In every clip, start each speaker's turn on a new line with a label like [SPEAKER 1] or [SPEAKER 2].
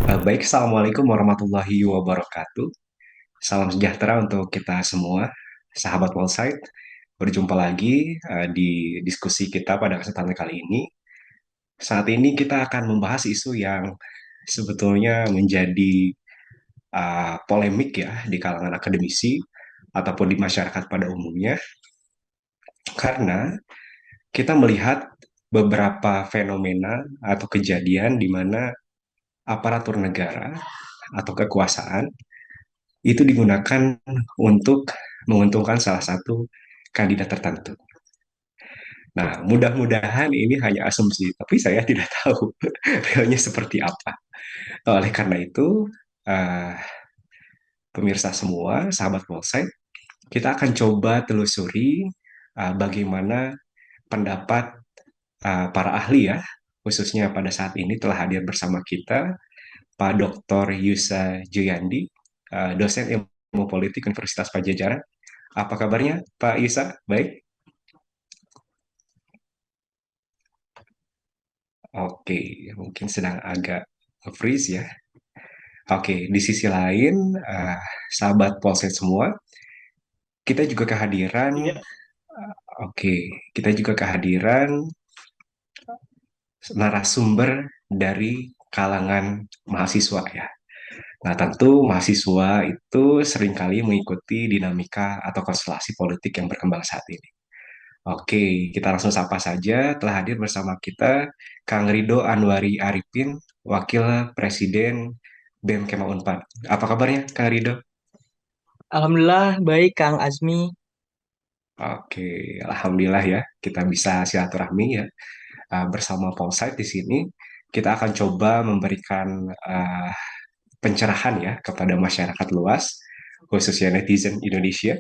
[SPEAKER 1] Baik, Assalamualaikum warahmatullahi wabarakatuh. Salam sejahtera untuk kita semua, sahabat Wallside. Berjumpa lagi di diskusi kita pada kesempatan kali ini. Saat ini kita akan membahas isu yang sebetulnya menjadi polemik ya di kalangan akademisi ataupun di masyarakat pada umumnya, karena kita melihat beberapa fenomena atau kejadian di mana aparatur negara atau kekuasaan itu digunakan untuk menguntungkan salah satu kandidat tertentu. Nah, mudah-mudahan ini hanya asumsi, tapi saya tidak tahu realnya seperti apa. Oleh karena itu, eh, pemirsa semua, sahabat Polsek, kita akan coba telusuri bagaimana pendapat para ahli ya, khususnya pada saat ini telah hadir bersama kita Pak Dr. Yusa Juyandi, dosen ilmu politik Universitas Pajajaran. Apa kabarnya, Pak Yusa? Baik. Oke, mungkin sedang agak freeze ya. Oke, di sisi lain, sahabat Polsek semua, kita juga kehadiran,
[SPEAKER 2] Iya,
[SPEAKER 1] oke, kita juga kehadiran narasumber dari kalangan mahasiswa ya. Nah, tentu mahasiswa itu seringkali mengikuti dinamika atau konstelasi politik yang berkembang saat ini. Oke, kita langsung sapa saja. Telah hadir bersama kita Kang Rido Anwari Arifin, Wakil Presiden BEM Kema Unpad. Apa kabarnya, Kang Rido?
[SPEAKER 2] Alhamdulillah baik Kang Azmi.
[SPEAKER 1] Oke, Alhamdulillah ya, kita bisa silaturahmi ya bersama Polsite di sini. Kita akan coba memberikan pencerahan ya kepada masyarakat luas, khususnya netizen Indonesia,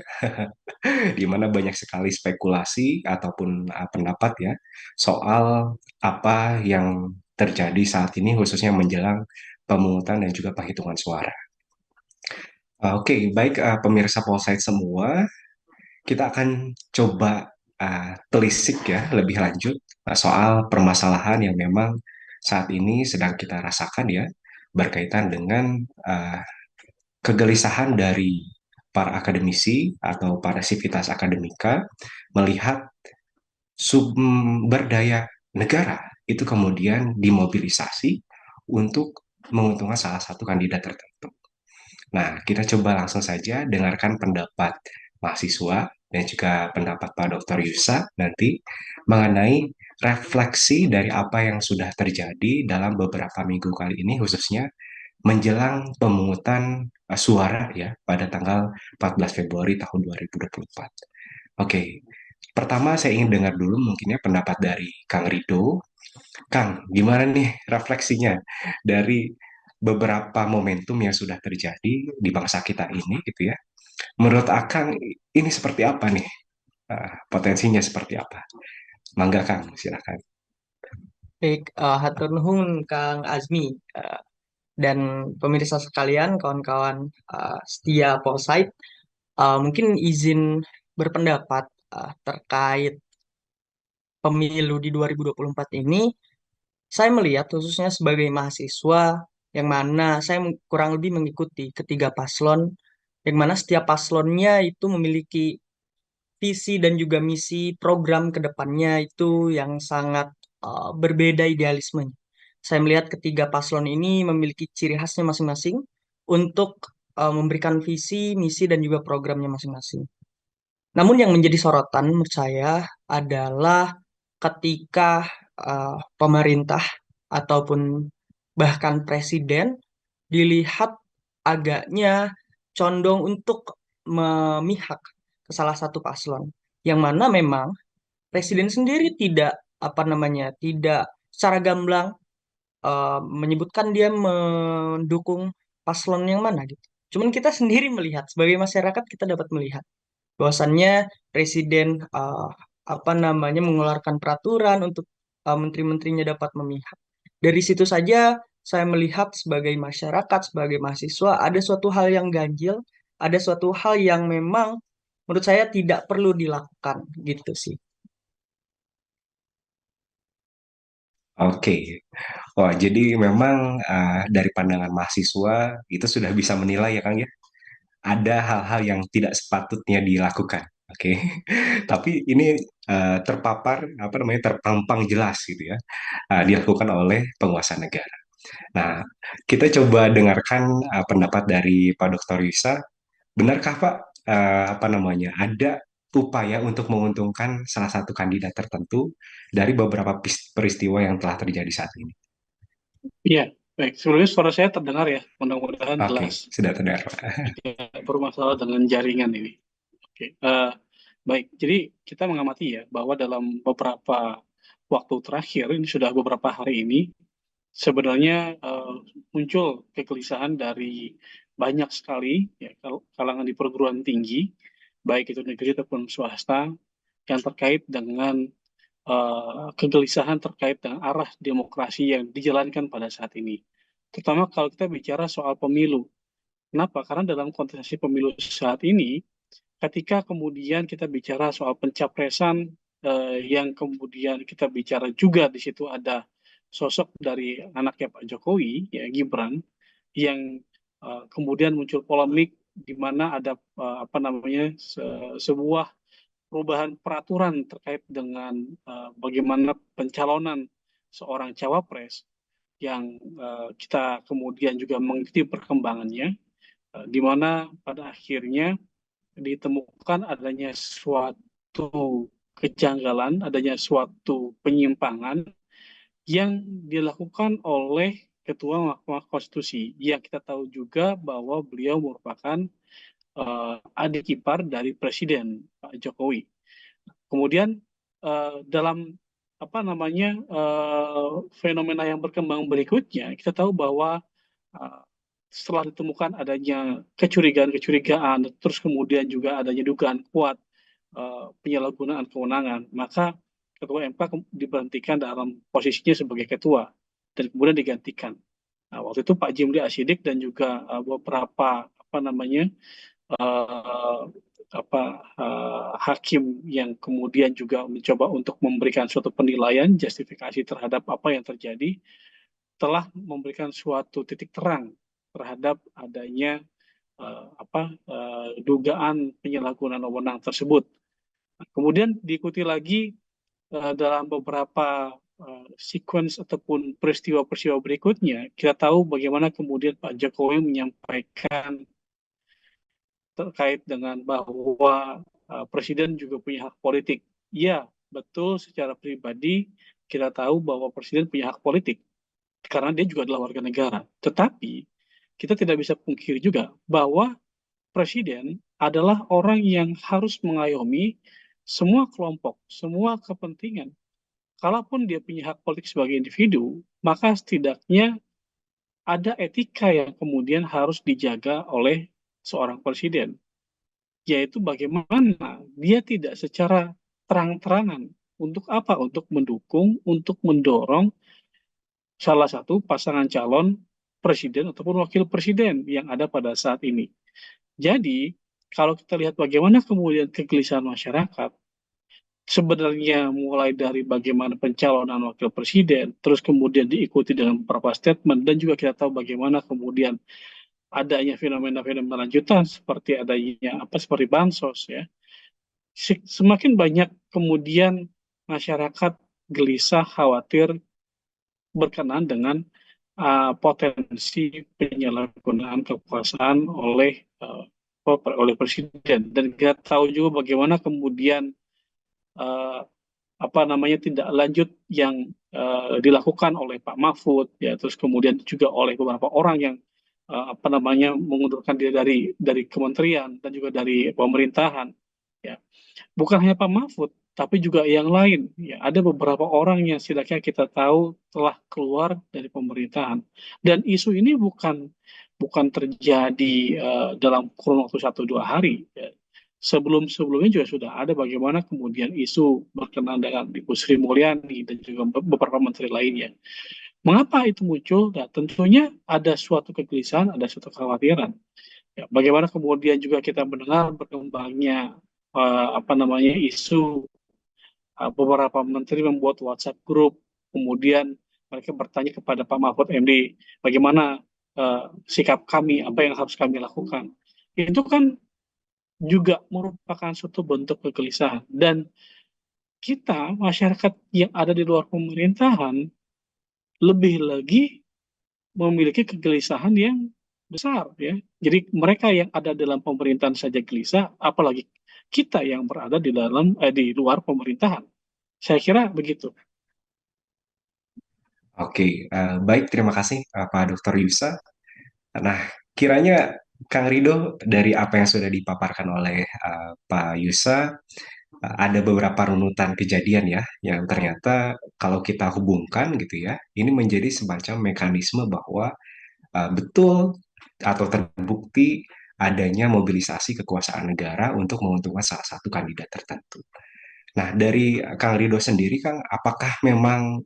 [SPEAKER 1] di mana banyak sekali spekulasi ataupun pendapat ya soal apa yang terjadi saat ini khususnya menjelang pemungutan dan juga penghitungan suara. Oke, baik pemirsa Polsite semua, kita akan coba telisik ya lebih lanjut soal permasalahan yang memang saat ini sedang kita rasakan ya berkaitan dengan uh, kegelisahan dari para akademisi atau para sivitas akademika melihat sumber daya negara itu kemudian dimobilisasi untuk menguntungkan salah satu kandidat tertentu. Nah, kita coba langsung saja dengarkan pendapat mahasiswa dan juga pendapat Pak Dr. Yusa nanti mengenai refleksi dari apa yang sudah terjadi dalam beberapa minggu kali ini khususnya menjelang pemungutan suara ya pada tanggal 14 Februari tahun 2024. Oke, pertama saya ingin dengar dulu mungkinnya pendapat dari Kang Rido. Kang, gimana nih refleksinya dari beberapa momentum yang sudah terjadi di bangsa kita ini gitu ya. Menurut Akang ini seperti apa nih? Potensinya seperti apa? Mangga Kang, silakan.
[SPEAKER 2] Baik, hatur nuhun Kang Azmi dan pemirsa sekalian, kawan-kawan setia Polsite. Mungkin izin berpendapat terkait pemilu di 2024 ini. Saya melihat khususnya sebagai mahasiswa yang mana saya kurang lebih mengikuti ketiga paslon, yang mana setiap paslonnya itu memiliki visi dan juga misi program ke depannya itu yang sangat berbeda idealismenya. Saya melihat ketiga paslon ini memiliki ciri khasnya masing-masing untuk memberikan visi, misi, dan juga programnya masing-masing. Namun yang menjadi sorotan menurut saya adalah ketika pemerintah ataupun bahkan presiden dilihat agaknya condong untuk memihak ke salah satu paslon, yang mana memang presiden sendiri tidak apa namanya tidak secara gamblang menyebutkan dia mendukung paslon yang mana gitu. Cuman kita sendiri melihat sebagai masyarakat kita dapat melihat bahwasannya presiden apa namanya mengeluarkan peraturan untuk menteri-menterinya dapat memihak. Dari situ saja saya melihat sebagai masyarakat, sebagai mahasiswa, ada suatu hal yang ganjil, ada suatu hal yang memang menurut saya tidak perlu dilakukan gitu sih.
[SPEAKER 1] Oke, Wah, jadi memang dari pandangan mahasiswa itu sudah bisa menilai ya Kang ya, ada hal-hal yang tidak sepatutnya dilakukan. Oke, tapi ini terpapar apa namanya terpampang jelas gitu ya, dilakukan oleh penguasa negara. Nah, kita coba dengarkan pendapat dari Pak Dr. Yusa. Benarkah Pak, apa namanya, ada upaya untuk menguntungkan salah satu kandidat tertentu dari beberapa peristiwa yang telah terjadi saat ini?
[SPEAKER 3] Iya, baik. Sebelumnya suara saya terdengar ya. Mudah-mudahan
[SPEAKER 1] Oke,
[SPEAKER 3] jelas.
[SPEAKER 1] sudah terdengar Pak.
[SPEAKER 3] Tidak bermasalah dengan jaringan ini. Oke, baik. Jadi kita mengamati ya bahwa dalam beberapa waktu terakhir, ini sudah beberapa hari ini, sebenarnya muncul kegelisahan dari banyak sekali ya, kalangan di perguruan tinggi, baik itu negeri ataupun swasta, yang terkait dengan kegelisahan terkait dengan arah demokrasi yang dijalankan pada saat ini. Terutama kalau kita bicara soal pemilu. Kenapa? Karena dalam kontestasi pemilu saat ini, ketika kemudian kita bicara soal pencapresan, yang kemudian kita bicara juga di situ ada sosok dari anaknya Pak Jokowi, ya Gibran, yang kemudian muncul polemik di mana ada apa namanya sebuah perubahan peraturan terkait dengan bagaimana pencalonan seorang cawapres yang kita kemudian juga mengikuti perkembangannya, di mana pada akhirnya ditemukan adanya suatu kejanggalan, adanya suatu penyimpangan yang dilakukan oleh Ketua Mahkamah Konstitusi, yang kita tahu juga bahwa beliau merupakan adik ipar dari Presiden Pak Jokowi. Kemudian dalam apa namanya fenomena yang berkembang berikutnya, kita tahu bahwa uh, setelah ditemukan adanya kecurigaan-kecurigaan, terus kemudian juga adanya dugaan kuat penyalahgunaan kewenangan, maka Ketua MK diberhentikan dalam posisinya sebagai ketua dan kemudian digantikan. Nah, waktu itu Pak Jimli Asyidik dan juga beberapa apa namanya eh, apa hakim yang kemudian juga mencoba untuk memberikan suatu penilaian justifikasi terhadap apa yang terjadi, telah memberikan suatu titik terang terhadap adanya dugaan penyalahgunaan wewenang tersebut. Kemudian diikuti lagi dalam beberapa sequence ataupun peristiwa-peristiwa berikutnya, kita tahu bagaimana kemudian Pak Jokowi menyampaikan terkait dengan bahwa presiden juga punya hak politik. Ya, betul, secara pribadi kita tahu bahwa presiden punya hak politik karena dia juga adalah warga negara. Tetapi kita tidak bisa pungkiri juga bahwa presiden adalah orang yang harus mengayomi semua kelompok, semua kepentingan. Kalaupun dia punya hak politik sebagai individu, maka setidaknya ada etika yang kemudian harus dijaga oleh seorang presiden, yaitu bagaimana dia tidak secara terang-terangan untuk apa? Untuk mendukung, untuk mendorong salah satu pasangan calon presiden ataupun wakil presiden yang ada pada saat ini. Jadi, kalau kita lihat bagaimana kemudian kegelisahan masyarakat, sebenarnya mulai dari bagaimana pencalonan wakil presiden, terus kemudian diikuti dengan beberapa statement, dan juga kita tahu bagaimana kemudian adanya fenomena-fenomena lanjutan seperti adanya apa seperti bansos ya. Semakin banyak kemudian masyarakat gelisah, khawatir berkenaan dengan potensi penyalahgunaan kekuasaan oleh presiden, dan kita tahu juga bagaimana kemudian uh, apa namanya tindak lanjut yang dilakukan oleh Pak Mahfud ya, terus kemudian juga oleh beberapa orang yang apa namanya mengundurkan diri dari kementerian dan juga dari pemerintahan ya. Bukan hanya Pak Mahfud, tapi juga yang lain. Ya, ada beberapa orang yang setidaknya kita tahu telah keluar dari pemerintahan. Dan isu ini bukan terjadi dalam kurun waktu 1-2 hari. Ya. Sebelum-sebelumnya juga sudah ada bagaimana kemudian isu berkenaan dengan Ibu Sri Mulyani dan juga beberapa menteri lainnya. Mengapa itu muncul? Nah, tentunya ada suatu kegelisahan, ada suatu kekhawatiran. Ya, bagaimana kemudian juga kita mendengar berkembangnya apa namanya isu beberapa menteri membuat WhatsApp group, kemudian mereka bertanya kepada Pak Mahfud MD, bagaimana sikap kami, apa yang harus kami lakukan. Itu kan juga merupakan suatu bentuk kegelisahan. Dan kita, masyarakat yang ada di luar pemerintahan, lebih lagi memiliki kegelisahan yang besar ya. Jadi mereka yang ada dalam pemerintahan saja gelisah, apalagi kita yang berada di luar pemerintahan. Saya kira begitu.
[SPEAKER 1] Oke, baik, terima kasih Pak Dr. Yusa. Nah, kiranya Kang Rido, dari apa yang sudah dipaparkan oleh Pak Yusa, ada beberapa runutan kejadian ya, yang ternyata kalau kita hubungkan gitu ya, ini menjadi semacam mekanisme bahwa betul atau terbukti adanya mobilisasi kekuasaan negara untuk menguntungkan salah satu kandidat tertentu. Nah, dari Kang Rido sendiri, Kang, apakah memang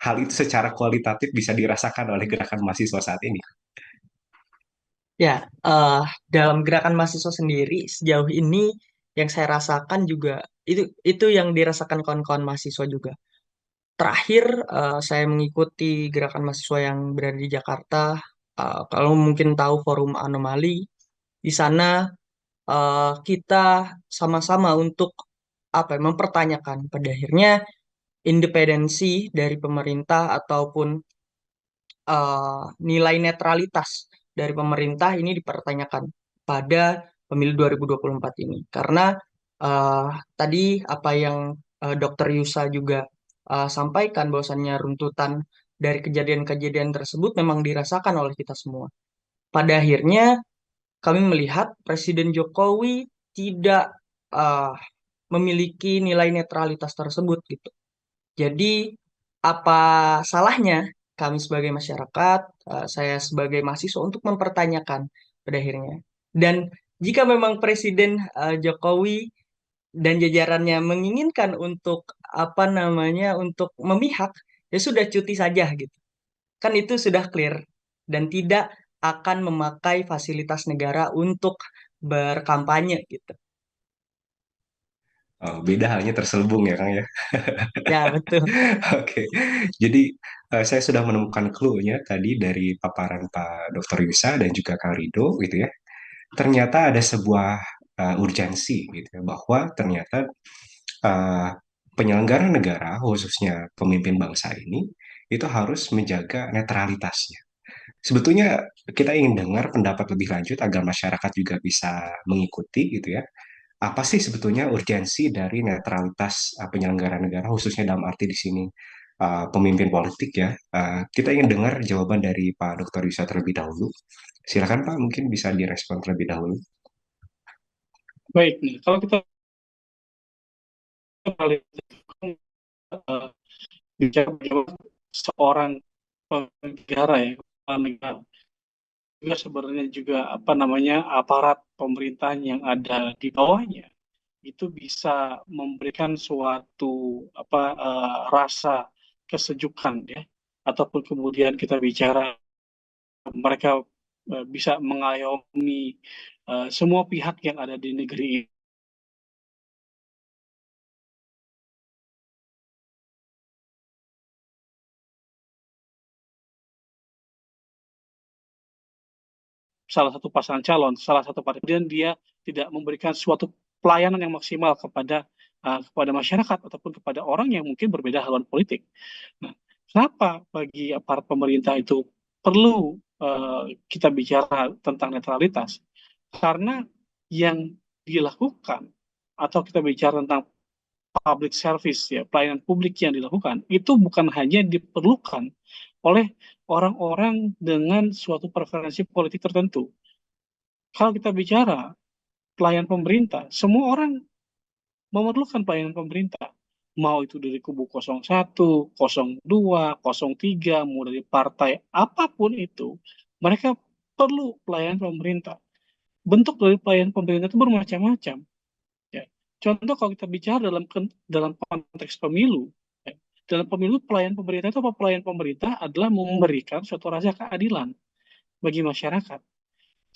[SPEAKER 1] hal itu secara kualitatif bisa dirasakan oleh gerakan mahasiswa saat ini?
[SPEAKER 2] Ya, eh, dalam gerakan mahasiswa sendiri sejauh ini yang saya rasakan juga itu yang dirasakan kawan-kawan mahasiswa juga. Terakhir saya mengikuti gerakan mahasiswa yang berada di Jakarta. Kalau mungkin tahu Forum Anomali, di sana kita sama-sama untuk apa ya, mempertanyakan pada akhirnya independensi dari pemerintah ataupun nilai netralitas dari pemerintah ini dipertanyakan pada pemilu 2024 ini. Karena eh, tadi apa yang Dr. Yusa juga sampaikan bahwasannya runtutan dari kejadian-kejadian tersebut memang dirasakan oleh kita semua. Pada akhirnya kami melihat Presiden Jokowi tidak eh, memiliki nilai netralitas tersebut gitu. Jadi, apa salahnya kami sebagai masyarakat, saya sebagai mahasiswa untuk mempertanyakan pada akhirnya. Dan jika memang Presiden Jokowi dan jajarannya menginginkan untuk apa namanya untuk memihak, ya sudah cuti saja gitu. Kan itu sudah clear dan tidak akan memakai fasilitas negara untuk berkampanye gitu.
[SPEAKER 1] Beda halnya terselubung ya, Kang ya.
[SPEAKER 2] Ya, betul.
[SPEAKER 1] Oke, jadi saya sudah menemukan clue-nya tadi dari paparan Pak Dr. Yusa dan juga Kang Rido gitu ya. Ternyata ada sebuah urgensi gitu ya, bahwa ternyata eh, penyelenggara negara, khususnya pemimpin bangsa ini, itu harus menjaga netralitasnya. Sebetulnya kita ingin dengar pendapat lebih lanjut agar masyarakat juga bisa mengikuti gitu ya. Apa sih sebetulnya urgensi dari netralitas penyelenggara negara, khususnya dalam arti di sini pemimpin politik ya. Kita ingin dengar jawaban dari Pak Dr. Yusa terlebih dahulu. Silakan Pak, mungkin bisa direspon terlebih dahulu.
[SPEAKER 3] Baik nih, kalau kita kembali eh, bicara bagaimana seorang negara ya, kepala negara juga sebenarnya juga apa namanya aparat pemerintahan yang ada di bawahnya itu bisa memberikan suatu rasa kesejukan ya, ataupun kemudian kita bicara mereka bisa mengayomi semua pihak yang ada di negeri ini. Salah satu pasangan calon, salah satu partai, kemudian dia tidak memberikan suatu pelayanan yang maksimal kepada masyarakat ataupun kepada orang yang mungkin berbeda haluan politik. Nah, kenapa bagi aparat pemerintah itu perlu kita bicara tentang netralitas? Karena yang dilakukan atau kita bicara tentang public service ya, pelayanan publik yang dilakukan itu bukan hanya diperlukan oleh orang-orang dengan suatu preferensi politik tertentu. Kalau kita bicara pelayan pemerintah, semua orang memerlukan pelayanan pemerintah. Mau itu dari kubu 01, 02, 03, mau dari partai apapun itu, mereka perlu pelayanan pemerintah. Bentuk dari pelayanan pemerintah itu bermacam-macam. Ya. Contoh kalau kita bicara dalam konteks pemilu, ya, dalam pemilu pelayanan pemerintah itu apa? Pelayanan pemerintah adalah memberikan suatu rasa keadilan bagi masyarakat.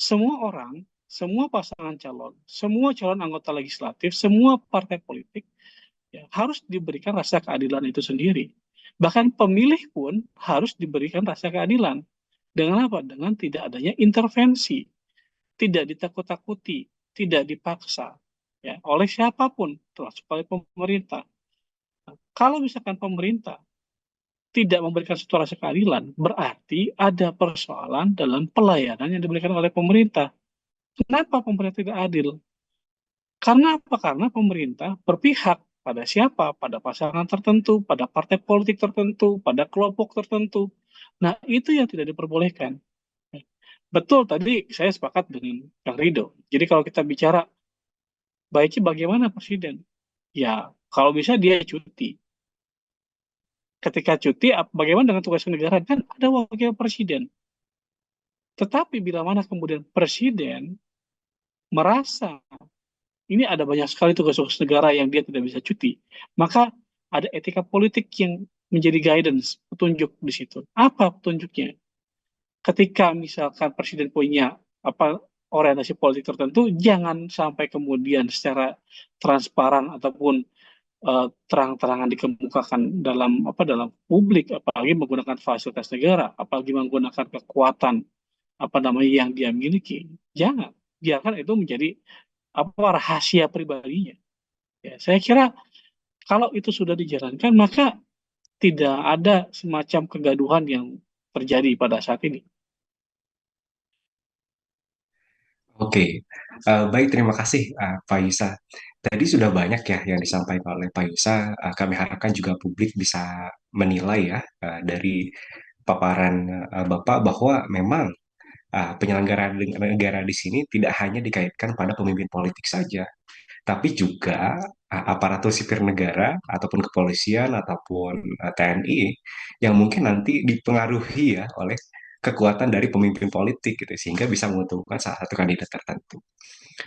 [SPEAKER 3] Semua orang, semua pasangan calon, semua calon anggota legislatif, semua partai politik ya, harus diberikan rasa keadilan itu sendiri. Bahkan pemilih pun harus diberikan rasa keadilan. Dengan apa? Dengan tidak adanya intervensi, tidak ditakut-takuti, tidak dipaksa ya oleh siapapun, termasuk oleh pemerintah. Kalau misalkan pemerintah tidak memberikan suatu rasa keadilan, berarti ada persoalan dalam pelayanan yang diberikan oleh pemerintah. Kenapa pemerintah tidak adil? Karena apa? Karena pemerintah berpihak pada siapa? Pada pasangan tertentu, pada partai politik tertentu, pada kelompok tertentu. Nah, itu yang tidak diperbolehkan. Betul, tadi saya sepakat dengan Kang Rido. Jadi kalau kita bicara baiknya bagaimana presiden? Ya, kalau bisa dia cuti. Ketika cuti, bagaimana dengan tugas negara? Kan ada wakil presiden. Tetapi bila mana kemudian presiden merasa ini ada banyak sekali tugas-tugas negara yang dia tidak bisa cuti, maka ada etika politik yang menjadi guidance, petunjuk di situ. Apa petunjuknya? Ketika misalkan presiden punya apa orientasi politik tertentu, jangan sampai kemudian secara transparan ataupun terang-terangan dikemukakan dalam publik, apalagi menggunakan fasilitas negara, apalagi menggunakan kekuatan yang dia miliki. Jangan biarkan itu menjadi rahasia pribadinya. Ya, saya kira kalau itu sudah dijalankan, maka tidak ada semacam kegaduhan yang terjadi pada saat ini.
[SPEAKER 1] Oke, baik, terima kasih Pak Yusa. Tadi sudah banyak ya yang disampaikan oleh Pak Yusa. Kami harapkan juga publik bisa menilai ya dari paparan Bapak bahwa memang penyelenggaraan negara di sini tidak hanya dikaitkan pada pemimpin politik saja, tapi juga aparatur sipil negara ataupun kepolisian ataupun TNI yang mungkin nanti dipengaruhi ya oleh kekuatan dari pemimpin politik gitu sehingga bisa menguntungkan salah satu kandidat tertentu.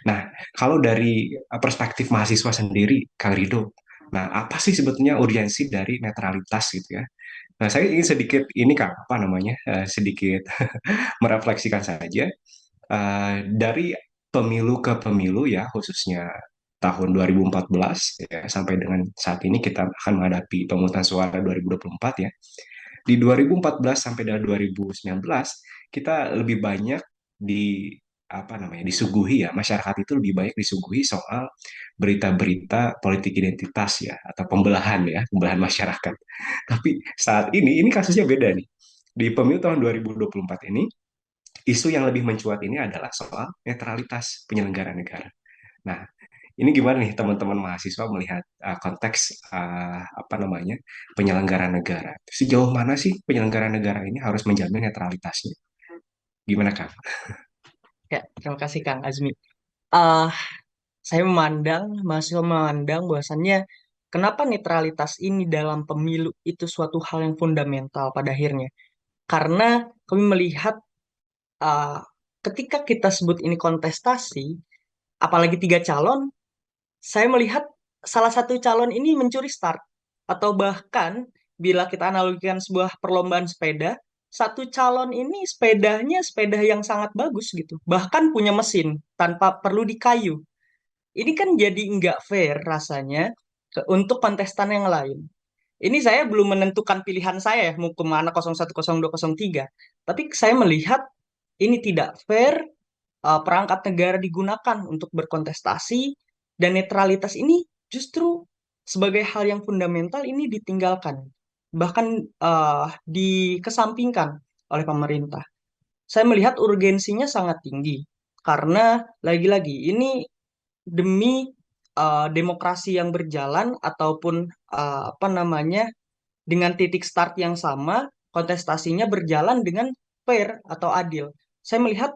[SPEAKER 1] Nah, kalau dari perspektif mahasiswa sendiri, Kang Rido, nah apa sih sebetulnya urgensi dari netralitas gitu ya? Nah, saya ingin sedikit ini Kang, apa namanya, sedikit merefleksikan saja dari pemilu ke pemilu ya, khususnya tahun 2014 ya, sampai dengan saat ini kita akan menghadapi pemungutan suara 2024 ya. Di 2014 sampai dengan 2019 kita lebih banyak di apa namanya disuguhi ya masyarakat itu lebih banyak disuguhi soal berita-berita politik identitas ya atau pembelahan masyarakat. Tapi saat ini kasusnya beda nih. Di pemilu tahun 2024 ini isu yang lebih mencuat ini adalah soal netralitas penyelenggara negara. Nah, ini gimana nih teman-teman mahasiswa melihat konteks apa namanya penyelenggara negara? Sejauh mana sih penyelenggara negara ini harus menjamin netralitasnya? Gimana Kang?
[SPEAKER 2] Ya, terima kasih Kang Azmi. Ah, saya mahasiswa memandang bahwasannya kenapa netralitas ini dalam pemilu itu suatu hal yang fundamental pada akhirnya. Karena kami melihat ah, ketika kita sebut ini kontestasi, apalagi tiga calon, saya melihat salah satu calon ini mencuri start. Atau bahkan bila kita analogikan sebuah perlombaan sepeda, satu calon ini sepedanya sepeda yang sangat bagus gitu. Bahkan punya mesin tanpa perlu dikayu. Ini kan jadi nggak fair rasanya untuk kontestan yang lain. Ini saya belum menentukan pilihan saya ya, mau kemana 01, 02, 03. Tapi saya melihat ini tidak fair, perangkat negara digunakan untuk berkontestasi, dan netralitas ini justru sebagai hal yang fundamental ini ditinggalkan. Bahkan dikesampingkan oleh pemerintah. Saya melihat urgensinya sangat tinggi. Karena lagi-lagi ini demi demokrasi yang berjalan ataupun apa namanya dengan titik start yang sama, kontestasinya berjalan dengan fair atau adil. Saya melihat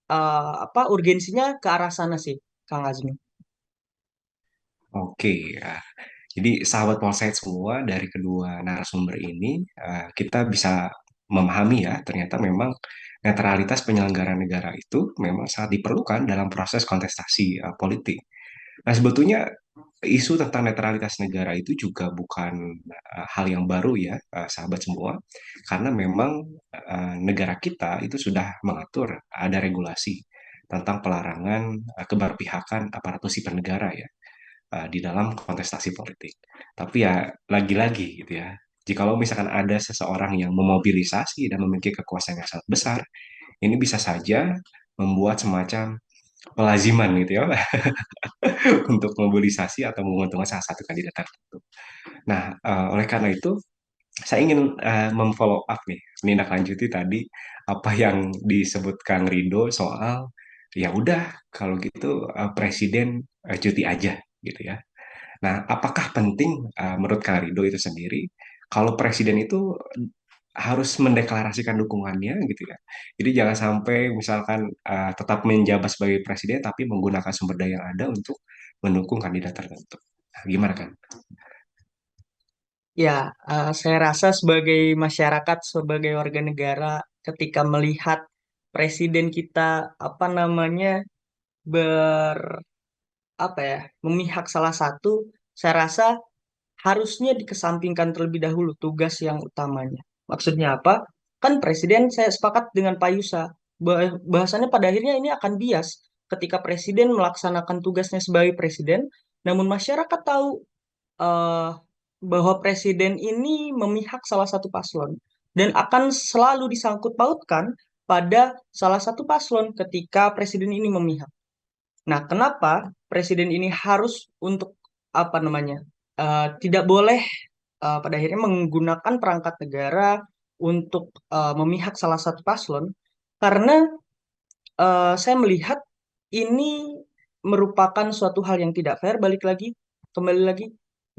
[SPEAKER 2] apa urgensinya ke arah sana sih, Kang Azmi.
[SPEAKER 1] Oke, ya. Jadi sahabat Polsek semua dari kedua narasumber ini kita bisa memahami ya ternyata memang netralitas penyelenggara negara itu memang sangat diperlukan dalam proses kontestasi politik. Nah, sebetulnya isu tentang netralitas negara itu juga bukan hal yang baru ya, sahabat semua, karena memang negara kita itu sudah mengatur ada regulasi tentang pelarangan keberpihakan aparatur sipil negara ya di dalam kontestasi politik. Tapi ya lagi-lagi gitu ya, jikalau misalkan ada seseorang yang memobilisasi dan memiliki kekuasaan yang sangat besar, ini bisa saja membuat semacam pelaziman gitu ya untuk mobilisasi atau menguntungkan salah satu kandidat tertentu. Nah, oleh karena itu saya ingin memfollow up nih, menindaklanjuti tadi apa yang disebut Kang Rido soal ya udah kalau gitu presiden cuti aja gitu ya. Nah, apakah penting menurut Kang Rido itu sendiri kalau presiden itu harus mendeklarasikan dukungannya gitu ya. Jadi jangan sampai misalkan tetap menjabat sebagai presiden tapi menggunakan sumber daya yang ada untuk mendukung kandidat tertentu. Nah, gimana kan?
[SPEAKER 2] Ya, saya rasa sebagai masyarakat, sebagai warga negara, ketika melihat presiden kita apa namanya ber apa ya memihak salah satu, saya rasa harusnya dikesampingkan terlebih dahulu tugas yang utamanya. Maksudnya apa? Kan presiden saya sepakat dengan Pak Yusa. Bahasannya pada akhirnya ini akan bias ketika presiden melaksanakan tugasnya sebagai presiden, namun masyarakat tahu eh, bahwa presiden ini memihak salah satu paslon dan akan selalu disangkut pautkan pada salah satu paslon ketika presiden ini memihak. Nah, kenapa presiden ini harus untuk apa namanya tidak boleh pada akhirnya menggunakan perangkat negara untuk memihak salah satu paslon? Karena saya melihat ini merupakan suatu hal yang tidak fair. Balik lagi, kembali lagi.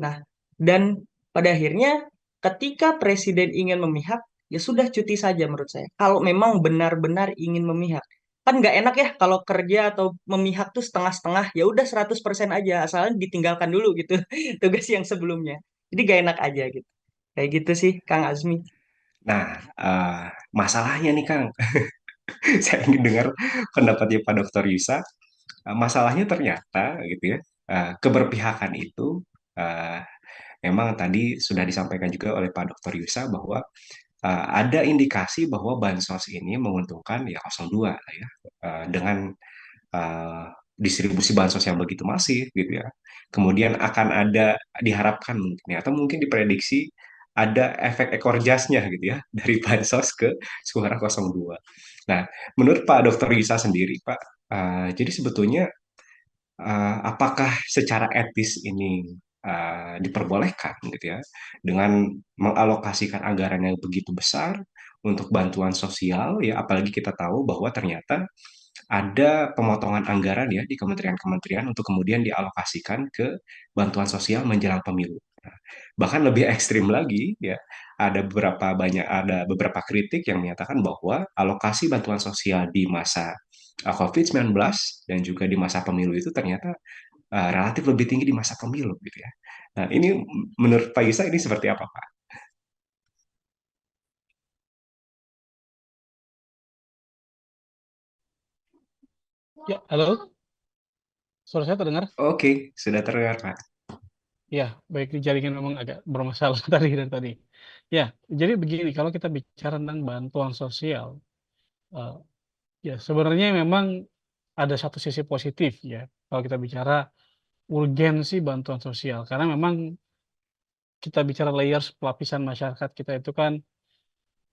[SPEAKER 2] Nah, dan pada akhirnya ketika presiden ingin memihak, ya sudah cuti saja menurut saya. Kalau memang benar-benar ingin memihak, kan nggak enak ya kalau kerja atau memihak tuh setengah-setengah. Ya udah 100% aja, asalnya ditinggalkan dulu gitu tugas yang sebelumnya. Jadi gak enak aja gitu. Kayak gitu sih, Kang Azmi.
[SPEAKER 1] Nah, masalahnya nih Kang, saya ingin dengar pendapatnya Pak Dr. Yusa. Masalahnya ternyata gitu ya, keberpihakan itu eh, memang tadi sudah disampaikan juga oleh Pak Dr. Yusa bahwa ada indikasi bahwa bansos ini menguntungkan ya 02 lah ya, dengan eh, distribusi bansos yang begitu masif gitu ya. Kemudian akan ada diharapkan mungkin ya, atau mungkin diprediksi ada efek ekor jasnya gitu ya dari bansos ke suara 02. Nah, menurut Pak Dr. Yusa sendiri, Pak, jadi sebetulnya apakah secara etis ini diperbolehkan gitu ya dengan mengalokasikan anggaran yang begitu besar untuk bantuan sosial ya apalagi kita tahu bahwa ternyata ada pemotongan anggaran ya di kementerian-kementerian untuk kemudian dialokasikan ke bantuan sosial menjelang pemilu. Nah, bahkan lebih ekstrim lagi ya, ada beberapa kritik yang menyatakan bahwa alokasi bantuan sosial di masa COVID-19 dan juga di masa pemilu itu ternyata relatif lebih tinggi di masa pemilu gitu ya. Nah, ini menurut Pak Yusa ini seperti apa, Pak?
[SPEAKER 4] Ya, halo, suara saya terdengar?
[SPEAKER 1] Oke, sudah terdengar, Pak.
[SPEAKER 4] Ya, baik di jaringan memang agak bermasalah tadi dan tadi. Ya, jadi begini, kalau kita bicara tentang bantuan sosial, eh, ya sebenarnya memang ada satu sisi positif ya, kalau kita bicara urgensi bantuan sosial, karena memang kita bicara layers pelapisan masyarakat kita itu kan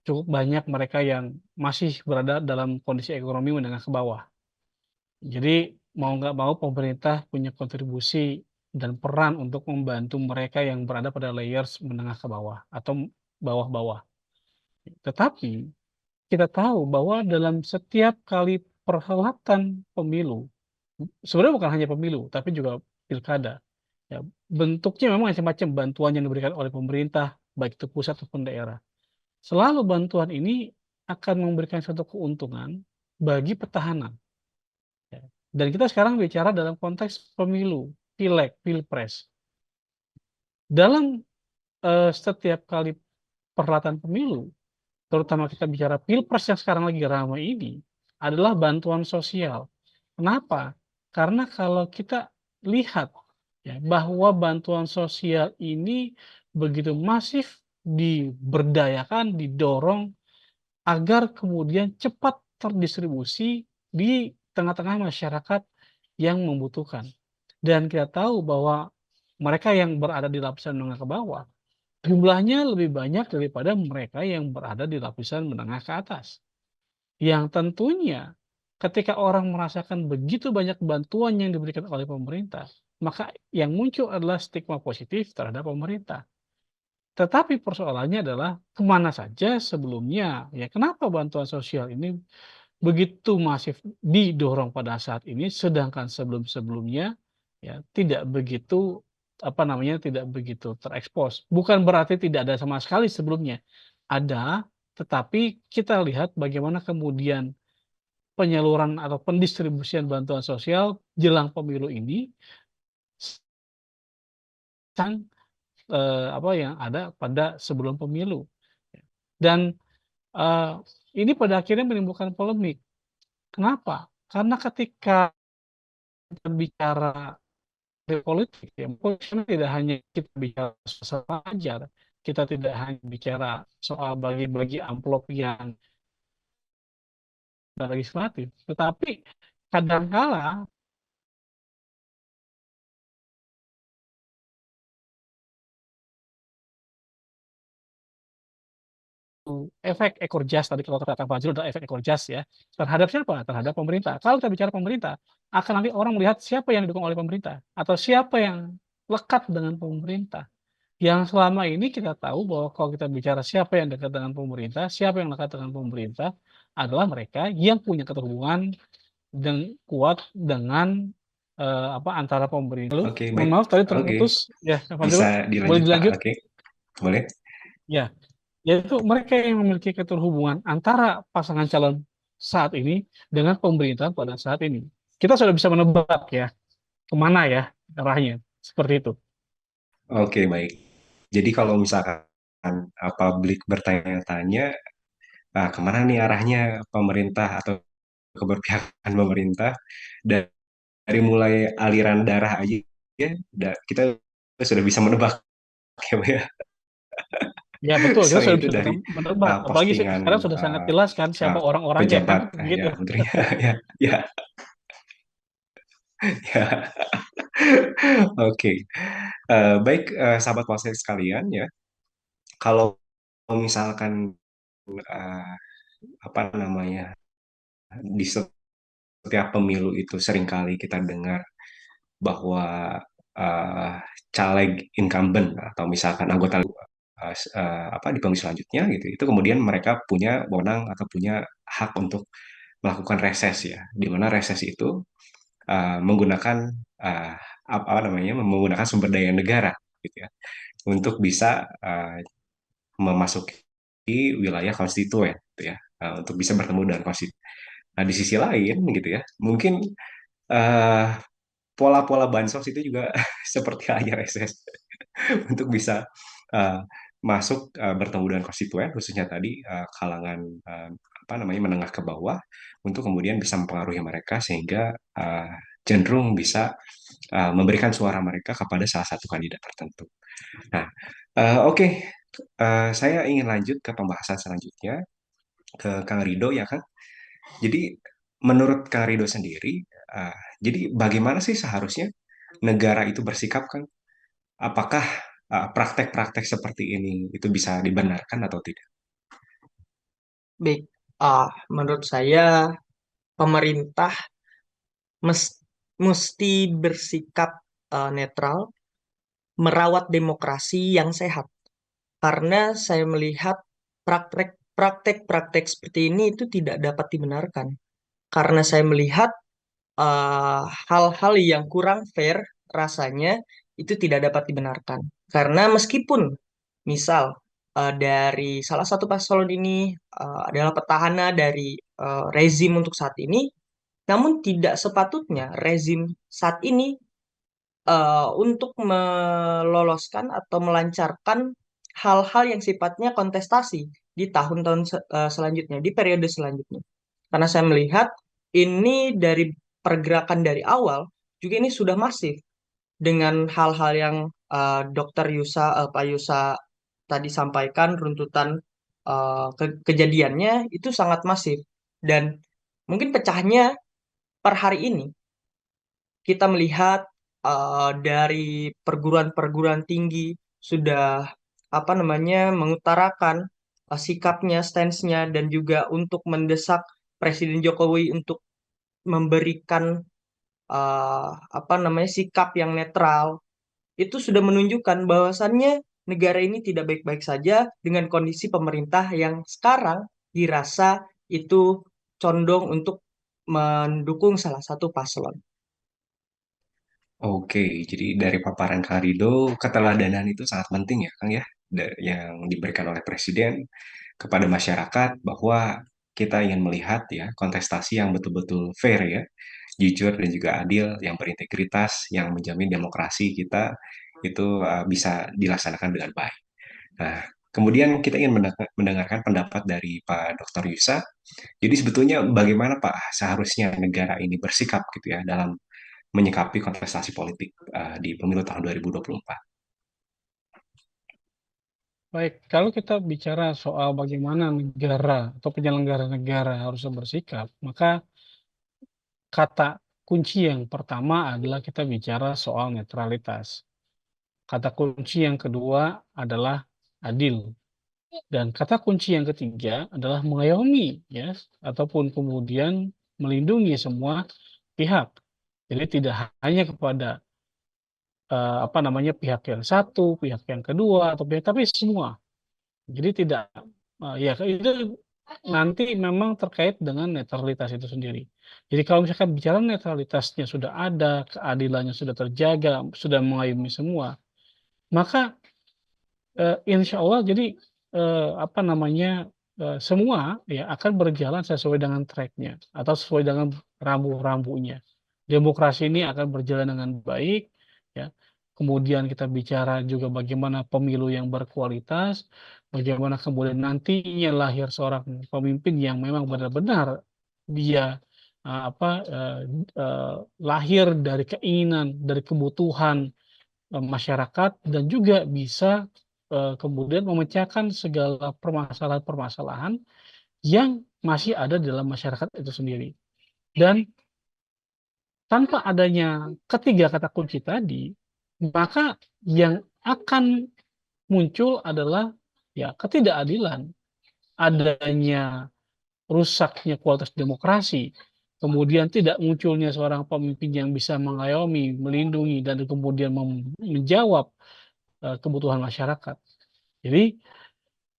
[SPEAKER 4] cukup banyak mereka yang masih berada dalam kondisi ekonomi menengah ke bawah. Jadi mau nggak mau pemerintah punya kontribusi dan peran untuk membantu mereka yang berada pada layers menengah ke bawah atau bawah-bawah. Tetapi kita tahu bahwa dalam setiap kali perhelatan pemilu, sebenarnya bukan hanya pemilu, tapi juga pilkada. Ya, bentuknya memang macam-macam bantuan yang diberikan oleh pemerintah, baik itu pusat ataupun daerah. Selalu bantuan ini akan memberikan suatu keuntungan bagi petahana. Ya. Dan kita sekarang bicara dalam konteks pemilu, pileg, pilpres. Dalam setiap kali perhelatan pemilu, terutama kita bicara pilpres yang sekarang lagi ramai ini, adalah bantuan sosial. Kenapa? Karena kalau kita lihat ya, bahwa bantuan sosial ini begitu masif diberdayakan, didorong agar kemudian cepat terdistribusi di tengah-tengah masyarakat yang membutuhkan. Dan kita tahu bahwa mereka yang berada di lapisan menengah ke bawah jumlahnya lebih banyak daripada mereka yang berada di lapisan menengah ke atas. Yang tentunya ketika orang merasakan begitu banyak bantuan yang diberikan oleh pemerintah, maka yang muncul adalah stigma positif terhadap pemerintah. Tetapi persoalannya adalah kemana saja sebelumnya, ya kenapa bantuan sosial ini begitu masif didorong pada saat ini, sedangkan sebelum-sebelumnya ya tidak begitu, apa namanya, tidak begitu terekspos. Bukan berarti tidak ada sama sekali sebelumnya, ada, tetapi kita lihat bagaimana kemudian penyaluran atau pendistribusian bantuan sosial jelang pemilu ini sang apa yang ada pada sebelum pemilu. Dan, eee, ini pada akhirnya menimbulkan polemik. Kenapa? Karena ketika kita bicara politik ya, politik tidak hanya kita bicara soal ajar, kita tidak hanya bicara soal bagi-bagi amplop yang legislatif, tetapi kadangkala efek ekor jas tadi kalau kata Kang Fajrul adalah efek ekor jas ya, terhadap siapa? Terhadap pemerintah. Kalau kita bicara pemerintah, akan nanti orang melihat siapa yang didukung oleh pemerintah, atau siapa yang lekat dengan pemerintah. Yang selama ini kita tahu bahwa kalau kita bicara siapa yang dekat dengan pemerintah, siapa yang lekat dengan pemerintah, adalah mereka yang punya keterhubungan kuat dengan, antara pemerintah halo?
[SPEAKER 1] Oke,
[SPEAKER 4] Mohon
[SPEAKER 1] baik.
[SPEAKER 4] maaf tadi
[SPEAKER 1] Oke,
[SPEAKER 4] terputus. Ya, Kang Fajrul,
[SPEAKER 1] bisa
[SPEAKER 4] boleh
[SPEAKER 1] dilanjut, Pak.
[SPEAKER 4] dilanjut?
[SPEAKER 1] Oke, boleh.
[SPEAKER 4] Ya. Yaitu mereka yang memiliki keterhubungan antara pasangan calon saat ini dengan pemerintah pada saat ini. Kita sudah bisa menebak ya, kemana ya arahnya, seperti itu.
[SPEAKER 1] Oke, baik. Jadi kalau misalkan publik bertanya-tanya, kemana nih arahnya pemerintah atau keberpihakan pemerintah, dari mulai aliran darah aja, ya, kita sudah bisa menebak ya, Pak, ya.
[SPEAKER 4] Ya betul, kita
[SPEAKER 1] Selain
[SPEAKER 4] sudah
[SPEAKER 1] itu
[SPEAKER 4] bisa
[SPEAKER 1] dari
[SPEAKER 4] menebak, apalagi
[SPEAKER 1] postingan
[SPEAKER 4] sekarang sudah sangat jelas kan siapa orang-orangnya kan,
[SPEAKER 1] pejabat, ya
[SPEAKER 4] begitu.
[SPEAKER 1] menterinya, ya, ya, ya. Oke. Baik, sahabat puasa sekalian ya. Kalau misalkan eh, apa namanya, di setiap pemilu itu seringkali kita dengar bahwa eh, caleg incumbent atau misalkan anggota di pemilu selanjutnya gitu, itu kemudian mereka punya wewenang atau punya hak untuk melakukan reses ya, di mana reses itu menggunakan eh, apa namanya, menggunakan sumber daya negara gitu ya, untuk bisa memasuki wilayah konstituen gitu ya, untuk bisa bertemu dengan konstituen. Nah, di sisi lain gitu ya, mungkin eh, pola-pola bansos itu juga seperti halnya reses untuk bisa eh, masuk bertemu dengan konstituen, khususnya tadi kalangan apa namanya, menengah ke bawah, untuk kemudian bisa mempengaruhi mereka sehingga cenderung bisa memberikan suara mereka kepada salah satu kandidat tertentu. Nah, oke. Saya ingin lanjut ke pembahasan selanjutnya ke Kang Rido ya, Kang. Jadi menurut Kang Rido sendiri, uh, jadi bagaimana sih seharusnya negara itu bersikap, Kang? Apakah praktek-praktek seperti ini itu bisa dibenarkan atau tidak?
[SPEAKER 2] Baik, menurut saya pemerintah mes- mesti bersikap netral, merawat demokrasi yang sehat. Karena saya melihat praktek-praktek seperti ini itu tidak dapat dibenarkan. Karena saya melihat hal-hal yang kurang fair rasanya itu tidak dapat dibenarkan. Karena meskipun misal dari salah satu paslon ini adalah petahana dari rezim untuk saat ini, namun tidak sepatutnya rezim saat ini untuk meloloskan atau melancarkan hal-hal yang sifatnya kontestasi di tahun-tahun selanjutnya, di periode selanjutnya. Karena saya melihat ini dari pergerakan dari awal juga ini sudah masif dengan hal-hal yang Pak Yusa tadi sampaikan runtutan kejadiannya itu sangat masif dan mungkin pecahnya per hari ini kita melihat dari perguruan-perguruan tinggi sudah apa namanya mengutarakan sikapnya, stance-nya dan juga untuk mendesak Presiden Jokowi untuk memberikan apa namanya sikap yang netral, itu sudah menunjukkan bahwasannya negara ini tidak baik-baik saja dengan kondisi pemerintah yang sekarang dirasa itu condong untuk mendukung salah satu paslon.
[SPEAKER 1] Oke, jadi dari paparan Kang Rido, keteladanan itu sangat penting ya, Kang ya, yang diberikan oleh Presiden kepada masyarakat bahwa kita ingin melihat ya kontestasi yang betul-betul fair ya, jujur dan juga adil, yang berintegritas, yang menjamin demokrasi kita itu bisa dilaksanakan dengan baik. Nah, kemudian kita ingin mendengarkan pendapat dari Pak Dr. Yusa. Jadi sebetulnya bagaimana Pak seharusnya negara ini bersikap gitu ya dalam menyikapi kontestasi politik di pemilu tahun 2024.
[SPEAKER 4] Baik, kalau kita bicara soal bagaimana negara atau penyelenggara negara harus bersikap, maka kata kunci yang pertama adalah kita bicara soal netralitas. Kata kunci yang kedua adalah adil. Dan kata kunci yang ketiga adalah mengayomi, ya, ataupun kemudian melindungi semua pihak. Jadi tidak hanya kepada apa namanya pihak yang satu, pihak yang kedua, atau pihak tapi semua. Jadi tidak ya itu nanti memang terkait dengan netralitas itu sendiri. Jadi kalau misalkan bicara netralitasnya sudah ada, keadilannya sudah terjaga, sudah mengayomi semua, maka insya Allah jadi apa namanya semua ya akan berjalan sesuai dengan tracknya atau sesuai dengan rambu-rambunya. Demokrasi ini akan berjalan dengan baik, ya. Kemudian kita bicara juga bagaimana pemilu yang berkualitas, bagaimana kemudian nantinya lahir seorang pemimpin yang memang benar-benar dia apa lahir dari keinginan, dari kebutuhan masyarakat dan juga bisa kemudian memecahkan segala permasalahan-permasalahan yang masih ada dalam masyarakat itu sendiri. Dan tanpa adanya ketiga kata kunci tadi, maka yang akan muncul adalah ya ketidakadilan, adanya rusaknya kualitas demokrasi, kemudian tidak munculnya seorang pemimpin yang bisa mengayomi, melindungi, dan kemudian menjawab kebutuhan masyarakat. Jadi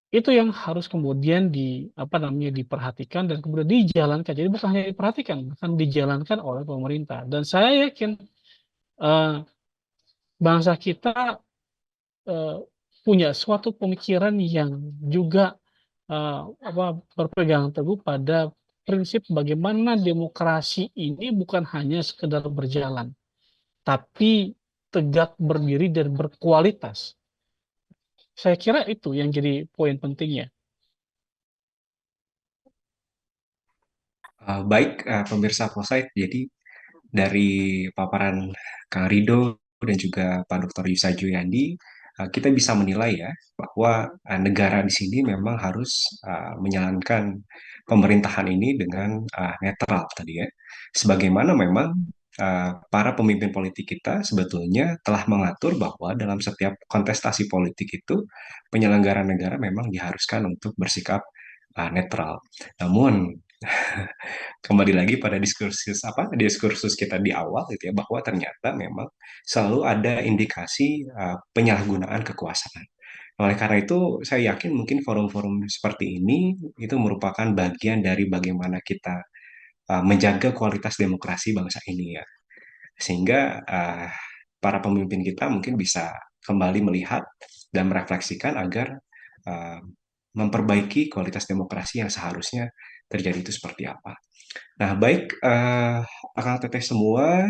[SPEAKER 4] itu yang harus kemudian apa namanya, diperhatikan dan kemudian dijalankan. Jadi bukan hanya diperhatikan, bahkan dijalankan oleh pemerintah. Dan saya yakin eee, bangsa kita eee, punya suatu pemikiran yang juga berpegang teguh pada prinsip bagaimana demokrasi ini bukan hanya sekedar berjalan, tapi tegak berdiri dan berkualitas. Saya kira itu yang jadi poin pentingnya.
[SPEAKER 1] Baik, pemirsa Foresight, jadi dari paparan Kang Rido dan juga Pak Dr. Yusa Juyandi, kita bisa menilai ya bahwa negara di sini memang harus menjalankan pemerintahan ini dengan netral tadi ya. Sebagaimana memang para pemimpin politik kita sebetulnya telah mengatur bahwa dalam setiap kontestasi politik itu penyelenggara negara memang diharuskan untuk bersikap netral. Namun kembali lagi pada diskursus kita di awal gitu ya bahwa ternyata memang selalu ada indikasi penyalahgunaan kekuasaan. Oleh karena itu saya yakin mungkin forum-forum seperti ini itu merupakan bagian dari bagaimana kita menjaga kualitas demokrasi bangsa ini ya. Sehingga para pemimpin kita mungkin bisa kembali melihat dan merefleksikan agar uh, memperbaiki kualitas demokrasi yang seharusnya terjadi itu seperti apa. Nah, baik, akang teteh semua,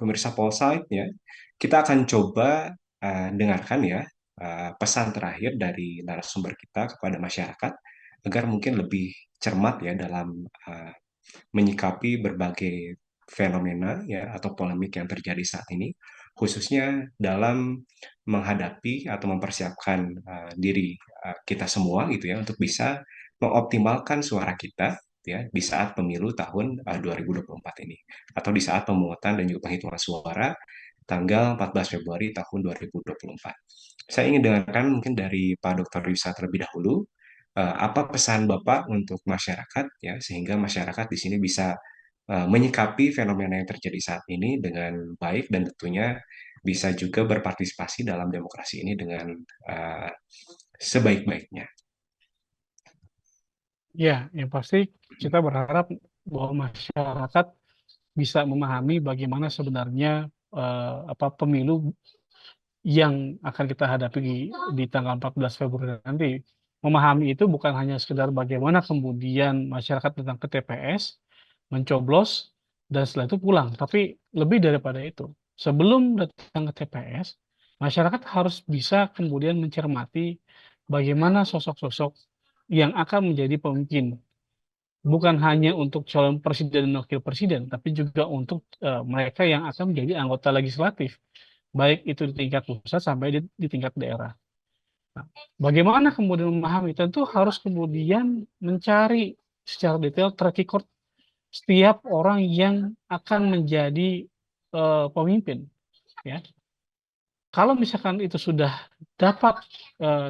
[SPEAKER 1] pemirsa Polsite ya, kita akan coba dengarkan ya pesan terakhir dari narasumber kita kepada masyarakat agar mungkin lebih cermat ya dalam menyikapi berbagai fenomena ya atau polemik yang terjadi saat ini, khususnya dalam menghadapi atau mempersiapkan diri kita semua gitu ya untuk bisa mengoptimalkan suara kita ya di saat pemilu tahun 2024 ini atau di saat pemungutan dan juga penghitungan suara tanggal 14 Februari tahun 2024. Saya ingin dengarkan mungkin dari Pak Dr. Yusa terlebih dahulu, apa pesan Bapak untuk masyarakat ya, sehingga masyarakat di sini bisa menyikapi fenomena yang terjadi saat ini dengan baik dan tentunya bisa juga berpartisipasi dalam demokrasi ini dengan uh, sebaik-baiknya.
[SPEAKER 4] Ya, yang pasti kita berharap bahwa masyarakat bisa memahami bagaimana sebenarnya pemilu yang akan kita hadapi di tanggal 14 Februari nanti. Memahami itu bukan hanya sekedar bagaimana kemudian masyarakat datang ke TPS, mencoblos, dan setelah itu pulang. Tapi lebih daripada itu, sebelum datang ke TPS, masyarakat harus bisa kemudian mencermati bagaimana sosok-sosok yang akan menjadi pemimpin. Bukan hanya untuk calon presiden dan wakil presiden, tapi juga untuk mereka yang akan menjadi anggota legislatif baik itu di tingkat pusat sampai di tingkat daerah. Nah, bagaimana kemudian memahami? Tentu harus kemudian mencari secara detail track record setiap orang yang akan menjadi pemimpin. Ya, kalau misalkan itu sudah dapat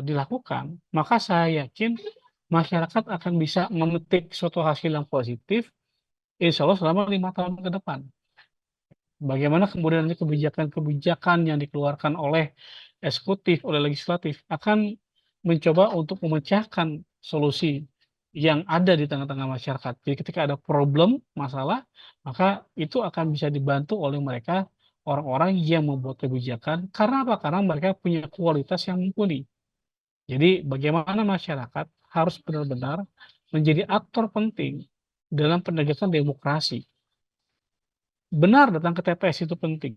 [SPEAKER 4] dilakukan, maka saya yakin masyarakat akan bisa memetik suatu hasil yang positif, insya Allah selama 5 tahun ke depan. Bagaimana kemudian nanti kebijakan-kebijakan yang dikeluarkan oleh eksekutif, oleh legislatif akan mencoba untuk memecahkan solusi yang ada di tengah-tengah masyarakat. Jadi ketika ada problem, masalah, maka itu akan bisa dibantu oleh mereka orang-orang yang membuat kebijakan. Karena apa? Karena mereka punya kualitas yang mumpuni. Jadi bagaimana masyarakat harus benar-benar menjadi aktor penting dalam penegakan demokrasi. Benar datang ke TPS itu penting.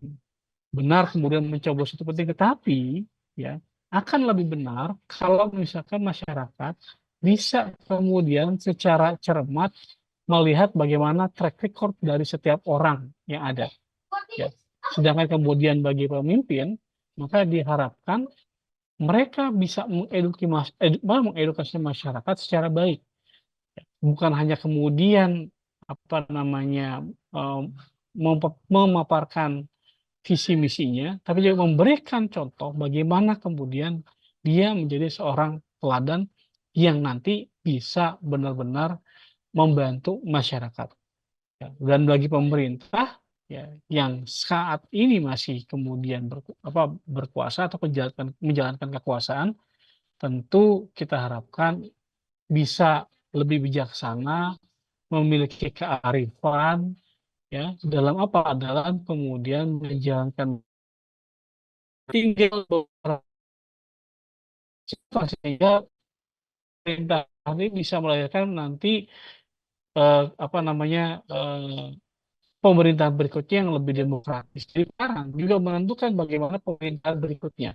[SPEAKER 4] Benar kemudian mencoblos itu penting, tetapi ya akan lebih benar kalau misalkan masyarakat bisa kemudian secara cermat melihat bagaimana track record dari setiap orang yang ada. Ya. Sedangkan kemudian bagi pemimpin, maka diharapkan mereka bisa mengedukasi masyarakat secara baik. Bukan hanya kemudian eh, memaparkan visi misinya, tapi juga memberikan contoh bagaimana kemudian dia menjadi seorang teladan yang nanti bisa benar-benar membantu masyarakat. Ya, dan bagi pemerintah ya, yang saat ini masih kemudian berkuasa atau menjalankan kekuasaan, tentu kita harapkan bisa lebih bijaksana, memiliki kearifan, ya dalam dalam kemudian menjalankan tinggal beberapa sehingga perintah ini bisa melahirkan nanti eh, apa namanya eh, pemerintahan berikutnya yang lebih demokratis. Jadi sekarang juga menentukan bagaimana pemerintahan berikutnya.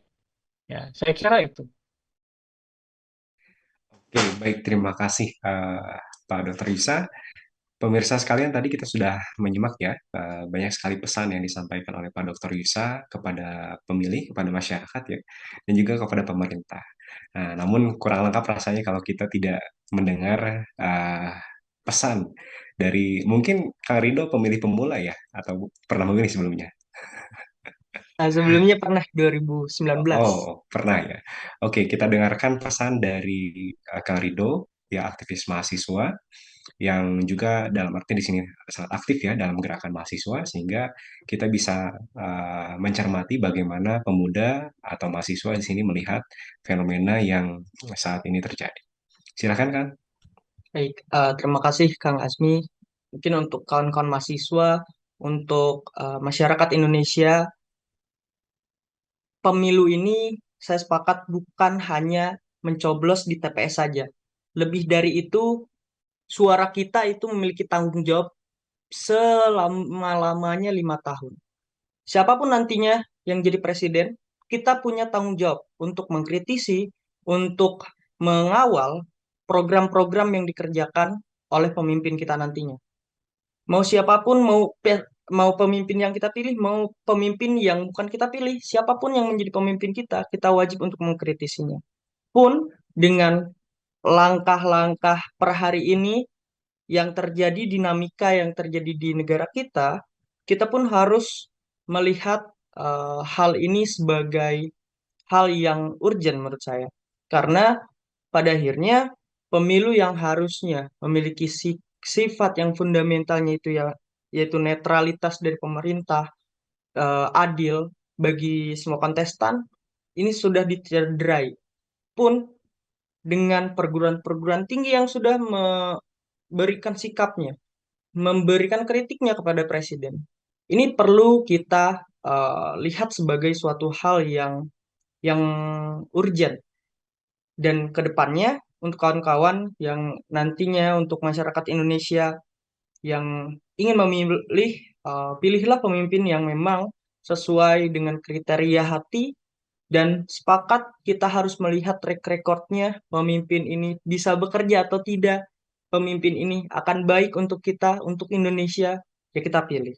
[SPEAKER 4] Ya, saya kira itu.
[SPEAKER 1] Oke, baik, terima kasih Pak Dr. Yusa. Pemirsa sekalian, tadi kita sudah menyimak ya, banyak sekali pesan yang disampaikan oleh Pak Dr. Yusa kepada pemilih, kepada masyarakat ya, dan juga kepada pemerintah. Nah, namun kurang lengkap rasanya kalau kita tidak mendengar pesan dari mungkin Kang Rido pemilih pemula ya, atau pernah memilih sebelumnya.
[SPEAKER 2] Nah, sebelumnya pernah 2019.
[SPEAKER 1] Oh, pernah ya. Oke, kita dengarkan pesan dari Kang Rido, ya aktivis mahasiswa yang juga dalam arti di sini sangat aktif ya dalam gerakan mahasiswa sehingga kita bisa mencermati bagaimana pemuda atau mahasiswa di sini melihat fenomena yang saat ini terjadi. Silakan kan?
[SPEAKER 2] Baik, terima kasih Kang Asmi. Mungkin untuk kawan-kawan mahasiswa, untuk masyarakat Indonesia, pemilu ini saya sepakat bukan hanya mencoblos di TPS saja. Lebih dari itu, suara kita itu memiliki tanggung jawab selama-lamanya 5 tahun. Siapapun nantinya yang jadi presiden, kita punya tanggung jawab untuk mengkritisi, untuk mengawal program-program yang dikerjakan oleh pemimpin kita nantinya. Mau siapapun, mau pemimpin yang kita pilih, mau pemimpin yang bukan kita pilih, siapapun yang menjadi pemimpin kita wajib untuk mengkritisinya. Pun dengan langkah-langkah per hari ini yang terjadi, dinamika yang terjadi di negara kita, kita pun harus melihat hal ini sebagai hal yang urgent menurut saya. Karena pada akhirnya pemilu yang harusnya memiliki sifat yang fundamentalnya itu ya, yaitu netralitas dari pemerintah, adil bagi semua kontestan, ini sudah dicederai. Pun dengan perguruan-perguruan tinggi yang sudah memberikan sikapnya, memberikan kritiknya kepada presiden. Ini perlu kita lihat sebagai suatu hal yang urgent. Dan kedepannya untuk kawan-kawan yang nantinya untuk masyarakat Indonesia yang ingin memilih, pilihlah pemimpin yang memang sesuai dengan kriteria hati dan sepakat kita harus melihat track recordnya pemimpin ini bisa bekerja atau tidak, pemimpin ini akan baik untuk kita, untuk Indonesia, ya kita pilih.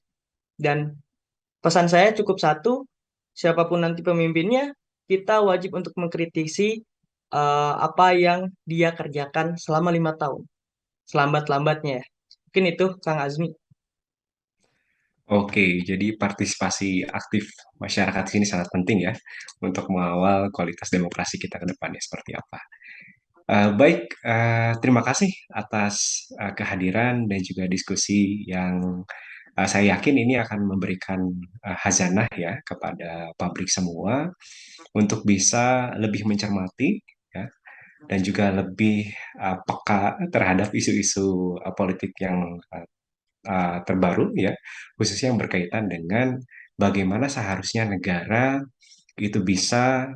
[SPEAKER 2] Dan pesan saya cukup satu, siapapun nanti pemimpinnya, kita wajib untuk mengkritisi apa yang dia kerjakan selama 5 tahun, selambat-lambatnya ya. Mungkin itu Kang Azmi.
[SPEAKER 1] Oke, jadi partisipasi aktif masyarakat di sini sangat penting ya untuk mengawal kualitas demokrasi kita ke depannya seperti apa. Baik, terima kasih atas kehadiran dan juga diskusi yang saya yakin ini akan memberikan hazanah ya kepada publik semua untuk bisa lebih mencermati ya dan juga lebih peka terhadap isu-isu politik yang terbaru ya, khususnya yang berkaitan dengan bagaimana seharusnya negara itu bisa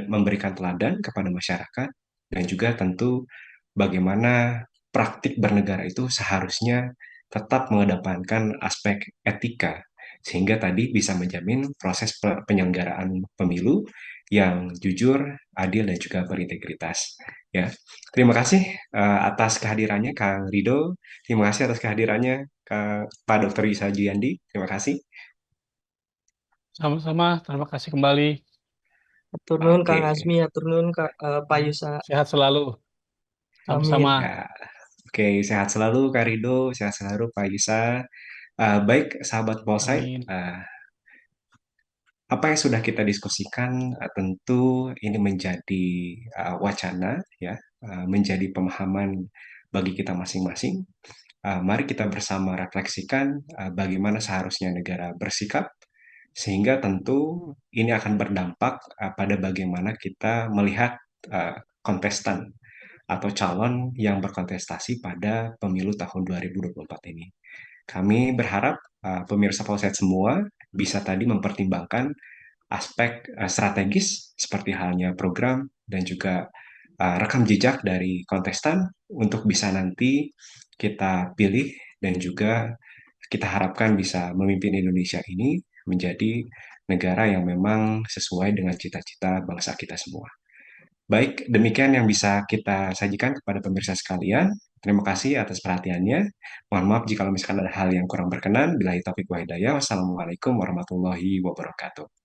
[SPEAKER 1] memberikan teladan kepada masyarakat dan juga tentu bagaimana praktik bernegara itu seharusnya tetap mengedepankan aspek etika sehingga tadi bisa menjamin proses penyelenggaraan pemilu yang jujur, adil dan juga berintegritas. Ya, terima kasih atas kehadirannya Kang Rido. Terima kasih atas kehadirannya Pak Dr. Yusa Juyandi. Terima kasih.
[SPEAKER 4] Sama-sama, terima kasih kembali.
[SPEAKER 2] Atur nuhun
[SPEAKER 1] Oke,
[SPEAKER 2] Kang Azmi, atur nuhun Pak Yusa.
[SPEAKER 4] Sehat selalu.
[SPEAKER 2] Amin.
[SPEAKER 4] Sama-sama.
[SPEAKER 1] ya, oke, sehat selalu Kak Rido, sehat selalu Pak Yusa. Baik, sahabat Polsite,
[SPEAKER 4] Amin.
[SPEAKER 1] apa yang sudah kita diskusikan tentu ini menjadi wacana ya, menjadi pemahaman bagi kita masing-masing. Mari kita bersama refleksikan bagaimana seharusnya negara bersikap sehingga tentu ini akan berdampak pada bagaimana kita melihat kontestan atau calon yang berkontestasi pada pemilu tahun 2024 ini. Kami berharap pemirsa Polsek semua bisa tadi mempertimbangkan aspek strategis seperti halnya program dan juga rekam jejak dari kontestan untuk bisa nanti kita pilih dan juga kita harapkan bisa memimpin Indonesia ini menjadi negara yang memang sesuai dengan cita-cita bangsa kita semua. Baik, demikian yang bisa kita sajikan kepada pemirsa sekalian. Terima kasih atas perhatiannya. Mohon maaf jika misalkan ada hal yang kurang berkenan. Billahi taufiq wa hidayah. Wassalamualaikum warahmatullahi wabarakatuh.